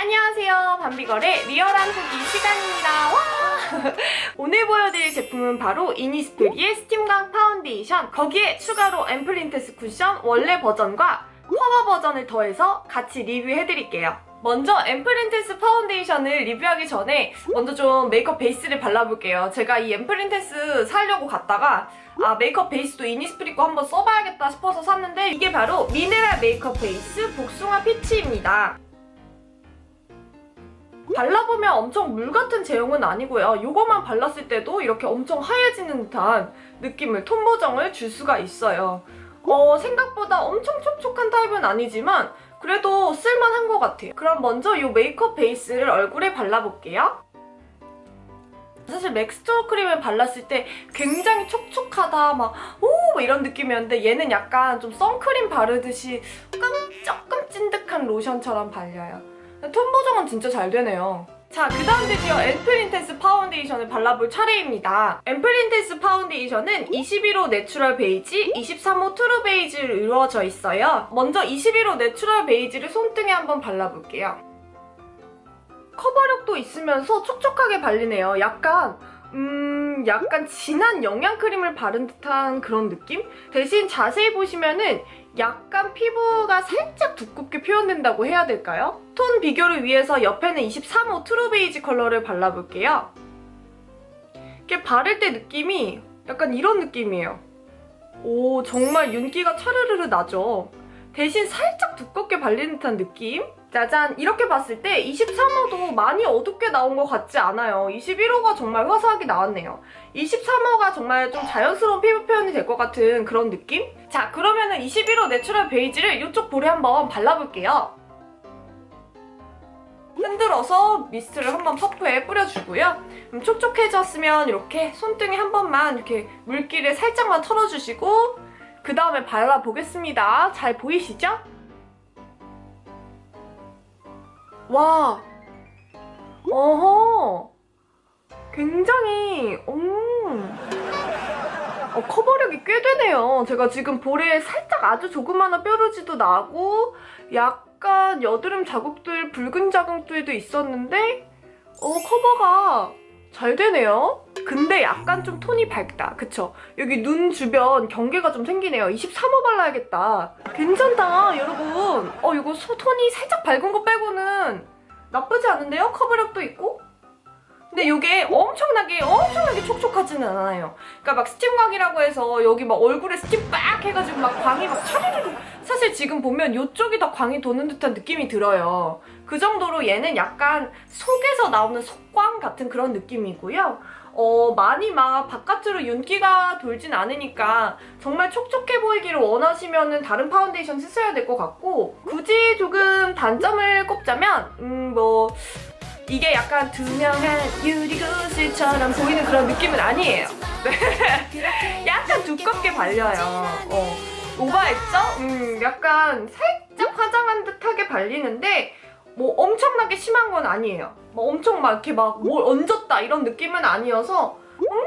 안녕하세요. 밤비걸의 리얼한 후기 시간입니다. 와! 오늘 보여드릴 제품은 바로 이니스프리의 스팀감 파운데이션, 거기에 추가로 앰플린테스 쿠션 원래 버전과 커버 버전을 더해서 같이 리뷰해드릴게요. 먼저 앰플린테스 파운데이션을 리뷰하기 전에 먼저 좀 메이크업 베이스를 발라볼게요. 제가 이 앰플린테스 사려고 갔다가 메이크업 베이스도 이니스프리 거 한번 써봐야겠다 싶어서 샀는데 이게 바로 미네랄 메이크업 베이스 복숭아 피치입니다. 발라보면 엄청 물 같은 제형은 아니고요. 이거만 발랐을 때도 이렇게 엄청 하얘지는 듯한 느낌을, 톤 보정을 줄 수가 있어요. 생각보다 엄청 촉촉한 타입은 아니지만 그래도 쓸만한 것 같아요. 그럼 먼저 이 메이크업 베이스를 얼굴에 발라볼게요. 사실 맥스토어 크림을 발랐을 때 굉장히 촉촉하다 막 이런 느낌이었는데 얘는 약간 좀 선크림 바르듯이 조금 찐득한 로션처럼 발려요. 톤 보정은 진짜 잘 되네요. 자, 그 다음 드디어 앰플린테스 파운데이션을 발라볼 차례입니다. 앰플린테스 파운데이션은 21호 내추럴 베이지, 23호 트루 베이지로 이루어져 있어요. 먼저 21호 내추럴 베이지를 손등에 한번 발라볼게요. 커버력도 있으면서 촉촉하게 발리네요. 약간 진한 영양크림을 바른 듯한 그런 느낌? 대신 자세히 보시면은 약간 피부가 살짝 두껍게 표현된다고 해야 될까요? 톤 비교를 위해서 옆에는 23호 트루 베이지 컬러를 발라볼게요. 이렇게 바를 때 느낌이 약간 이런 느낌이에요. 오, 정말 윤기가 차르르르 나죠? 대신 살짝 두껍게 발리는 듯한 느낌? 짜잔! 이렇게 봤을 때 23호도 많이 어둡게 나온 것 같지 않아요. 21호가 정말 화사하게 나왔네요. 23호가 정말 좀 자연스러운 피부 표현이 될 것 같은 그런 느낌? 자, 그러면은 21호 내추럴 베이지를 이쪽 볼에 한번 발라볼게요. 흔들어서 미스트를 한번 퍼프에 뿌려주고요. 촉촉해졌으면 이렇게 손등에 한 번만 이렇게 물기를 살짝만 털어주시고 그 다음에 발라보겠습니다. 잘 보이시죠? 와, 어허, 굉장히, 커버력이 꽤 되네요. 제가 지금 볼에 살짝 아주 조그마한 뾰루지도 나고 약간 여드름 자국들, 붉은 자국들도 있었는데 커버가 잘 되네요. 근데 약간 좀 톤이 밝다. 그쵸? 여기 눈 주변 경계가 좀 생기네요. 23호 발라야겠다. 괜찮다, 여러분. 이거 톤이 살짝 밝은 거 빼고는 나쁘지 않은데요? 커버력도 있고? 근데 이게 엄청나게 촉촉하지는 않아요. 그러니까 막 스팀광이라고 해서 여기 막 얼굴에 스팀 빡 해가지고 막 광이 막 차르르르. 사실 지금 보면 이쪽이 더 광이 도는 듯한 느낌이 들어요. 그 정도로 얘는 약간 속에서 나오는 속광 같은 그런 느낌이고요. 많이 막 바깥으로 윤기가 돌진 않으니까 정말 촉촉해 보이기를 원하시면은 다른 파운데이션 쓰셔야 될 것 같고, 굳이 조금 단점을 꼽자면 이게 약간 투명한 유리구슬처럼 보이는 그런 느낌은 아니에요. 약간 두껍게 발려요. 오버했죠? 약간 살짝 화장한 듯하게 발리는데 엄청나게 심한 건 아니에요. 엄청 막 이렇게 막 뭘 얹었다 이런 느낌은 아니어서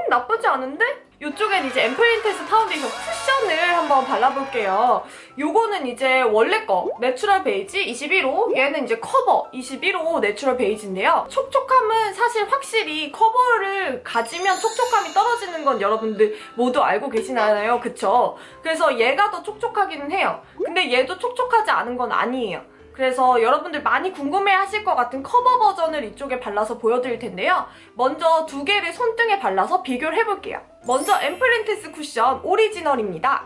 나쁘지 않은데? 이쪽엔 이제 앰플린테스 파운데이션 쿠션을 한번 발라볼게요. 요거는 이제 원래 거 내추럴 베이지 21호, 얘는 이제 커버 21호 내추럴 베이지인데요. 촉촉함은 사실 확실히 커버를 가지면 촉촉함이 떨어지는 건 여러분들 모두 알고 계시나요? 그쵸? 그래서 얘가 더 촉촉하기는 해요. 근데 얘도 촉촉하지 않은 건 아니에요. 그래서 여러분들 많이 궁금해하실 것 같은 커버 버전을 이쪽에 발라서 보여드릴 텐데요. 먼저 두 개를 손등에 발라서 비교를 해볼게요. 먼저 앰플린테스 쿠션 오리지널입니다.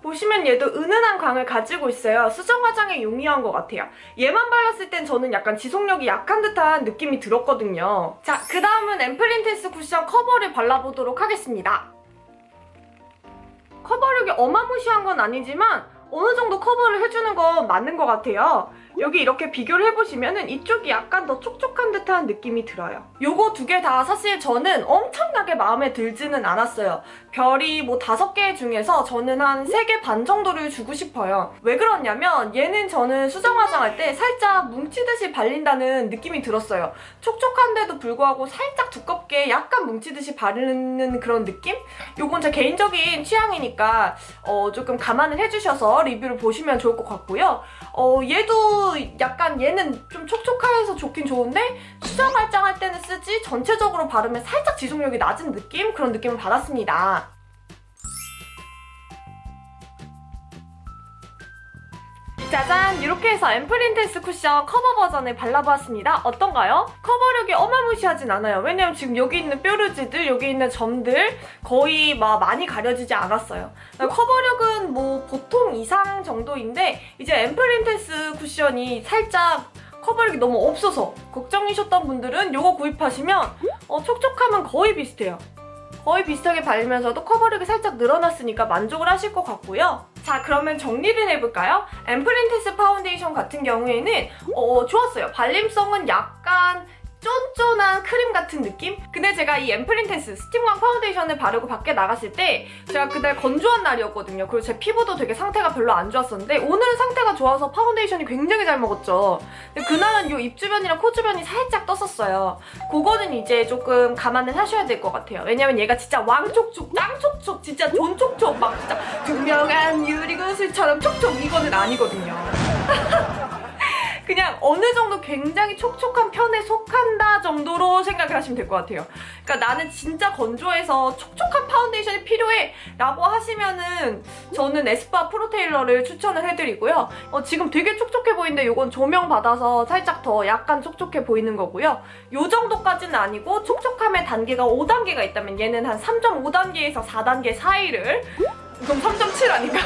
보시면 얘도 은은한 광을 가지고 있어요. 수정 화장에 용이한 것 같아요. 얘만 발랐을 땐 저는 약간 지속력이 약한 듯한 느낌이 들었거든요. 자, 그 다음은 앰플린테스 쿠션 커버를 발라보도록 하겠습니다. 커버력이 어마무시한 건 아니지만 어느 정도 커버를 해주는 건 맞는 것 같아요. 여기 이렇게 비교를 해보시면은 이쪽이 약간 더 촉촉한 듯한 느낌이 들어요. 요거 두 개 다 사실 저는 엄청나게 마음에 들지는 않았어요. 별이 뭐 5개 중에서 저는 한 3개 반 정도를 주고 싶어요. 왜 그러냐면 얘는 저는 수정 화장할 때 살짝 뭉치듯이 발린다는 느낌이 들었어요. 촉촉한데도 불구하고 살짝 두껍게 약간 뭉치듯이 바르는 그런 느낌? 요건 제 개인적인 취향이니까 조금 감안을 해주셔서 리뷰를 보시면 좋을 것 같고요. 얘도 약간 얘는 좀 촉촉해서 좋긴 좋은데 수정 화장할 때는 쓰지 전체적으로 바르면 살짝 지속력이 낮은 느낌? 그런 느낌을 받았습니다. 짜잔! 이렇게 해서 앰플 인텐스 쿠션 커버 버전을 발라보았습니다. 어떤가요? 커버력이 어마무시하진 않아요. 왜냐면 지금 여기 있는 뾰루지들, 여기 있는 점들 거의 막 많이 가려지지 않았어요. 커버력은 뭐 보통 이상 정도인데 이제 앰플 인텐스 쿠션이 살짝 커버력이 너무 없어서 걱정이셨던 분들은 이거 구입하시면 촉촉함은 거의 비슷해요. 거의 비슷하게 바르면서도 커버력이 살짝 늘어났으니까 만족을 하실 것 같고요. 자, 그러면 정리를 해볼까요? 앰플 인텐스 파운데이션 같은 경우에는 좋았어요. 발림성은 약간 쫀쫀한 크림 같은 느낌? 근데 제가 이 앰플 인텐스 스팀광 파운데이션을 바르고 밖에 나갔을 때 제가 그날 건조한 날이었거든요. 그리고 제 피부도 되게 상태가 별로 안 좋았었는데 오늘은 상태가 좋아서 파운데이션이 굉장히 잘 먹었죠. 근데 그날은 이 입 주변이랑 코 주변이 살짝 떴었어요. 그거는 이제 조금 감안을 하셔야 될 것 같아요. 왜냐면 얘가 진짜 왕촉촉, 짱촉촉, 진짜 존촉촉 막 진짜 투명한 유리구슬처럼 촉촉 이거는 아니거든요. 그냥 어느 정도 굉장히 촉촉한 편에 속한다 정도로 생각을 하시면 될 것 같아요. 그러니까 나는 진짜 건조해서 촉촉한 파운데이션이 필요해 라고 하시면은 저는 에스쁘아 프로테일러를 추천을 해드리고요. 지금 되게 촉촉해 보이는데 이건 조명 받아서 살짝 더 약간 촉촉해 보이는 거고요. 이 정도까지는 아니고 촉촉함의 단계가 5단계가 있다면 얘는 한 3.5단계에서 4단계 사이를 그럼 3.7 아닌가?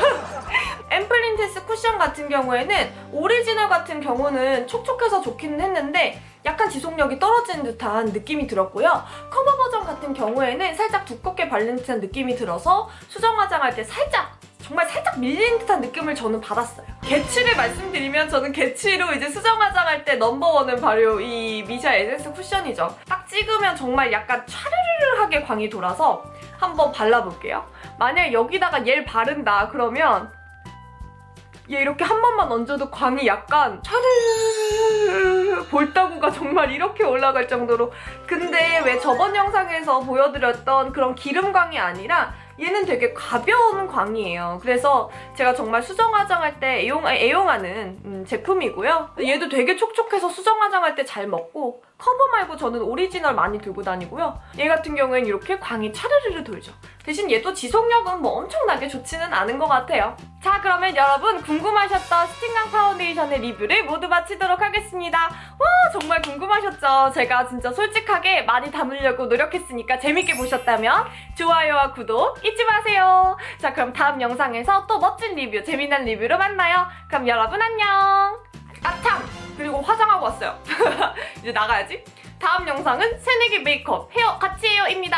앰플 인텐스 쿠션 같은 경우에는 오리지널 같은 경우는 촉촉해서 좋기는 했는데 약간 지속력이 떨어지는 듯한 느낌이 들었고요. 커버 버전 같은 경우에는 살짝 두껍게 바르는 듯한 느낌이 들어서 수정 화장할 때 정말 살짝 밀리는 듯한 느낌을 저는 받았어요. 개취를 말씀드리면 저는 개취로 이제 수정 화장할 때 넘버원은 바로 이 미샤 에센스 쿠션이죠. 딱 찍으면 정말 약간 차르르르하게 광이 돌아서 한번 발라볼게요. 만약에 여기다가 얘를 바른다 그러면 얘 이렇게 한 번만 얹어도 광이 약간 차르르르 볼따구가 정말 이렇게 올라갈 정도로. 근데 왜 저번 영상에서 보여드렸던 그런 기름광이 아니라 얘는 되게 가벼운 광이에요. 그래서 제가 정말 수정 화장할 때 애용하는 제품이고요. 얘도 되게 촉촉해서 수정 화장할 때 잘 먹고 커버 말고 저는 오리지널 많이 들고 다니고요. 얘 같은 경우에는 이렇게 광이 차르르르 돌죠. 대신 얘도 지속력은 뭐 엄청나게 좋지는 않은 것 같아요. 자, 그러면 여러분 궁금하셨던 스팀광 파운데이션의 리뷰를 모두 마치도록 하겠습니다. 와, 정말 궁금하셨죠? 제가 진짜 솔직하게 많이 담으려고 노력했으니까 재밌게 보셨다면 좋아요와 구독 잊지 마세요. 자, 그럼 다음 영상에서 또 멋진 리뷰, 재미난 리뷰로 만나요. 그럼 여러분 안녕. 아, 참! 그리고 화장하고 왔어요. 이제 나가야지. 다음 영상은 새내기 메이크업, 헤어 같이 해요입니다.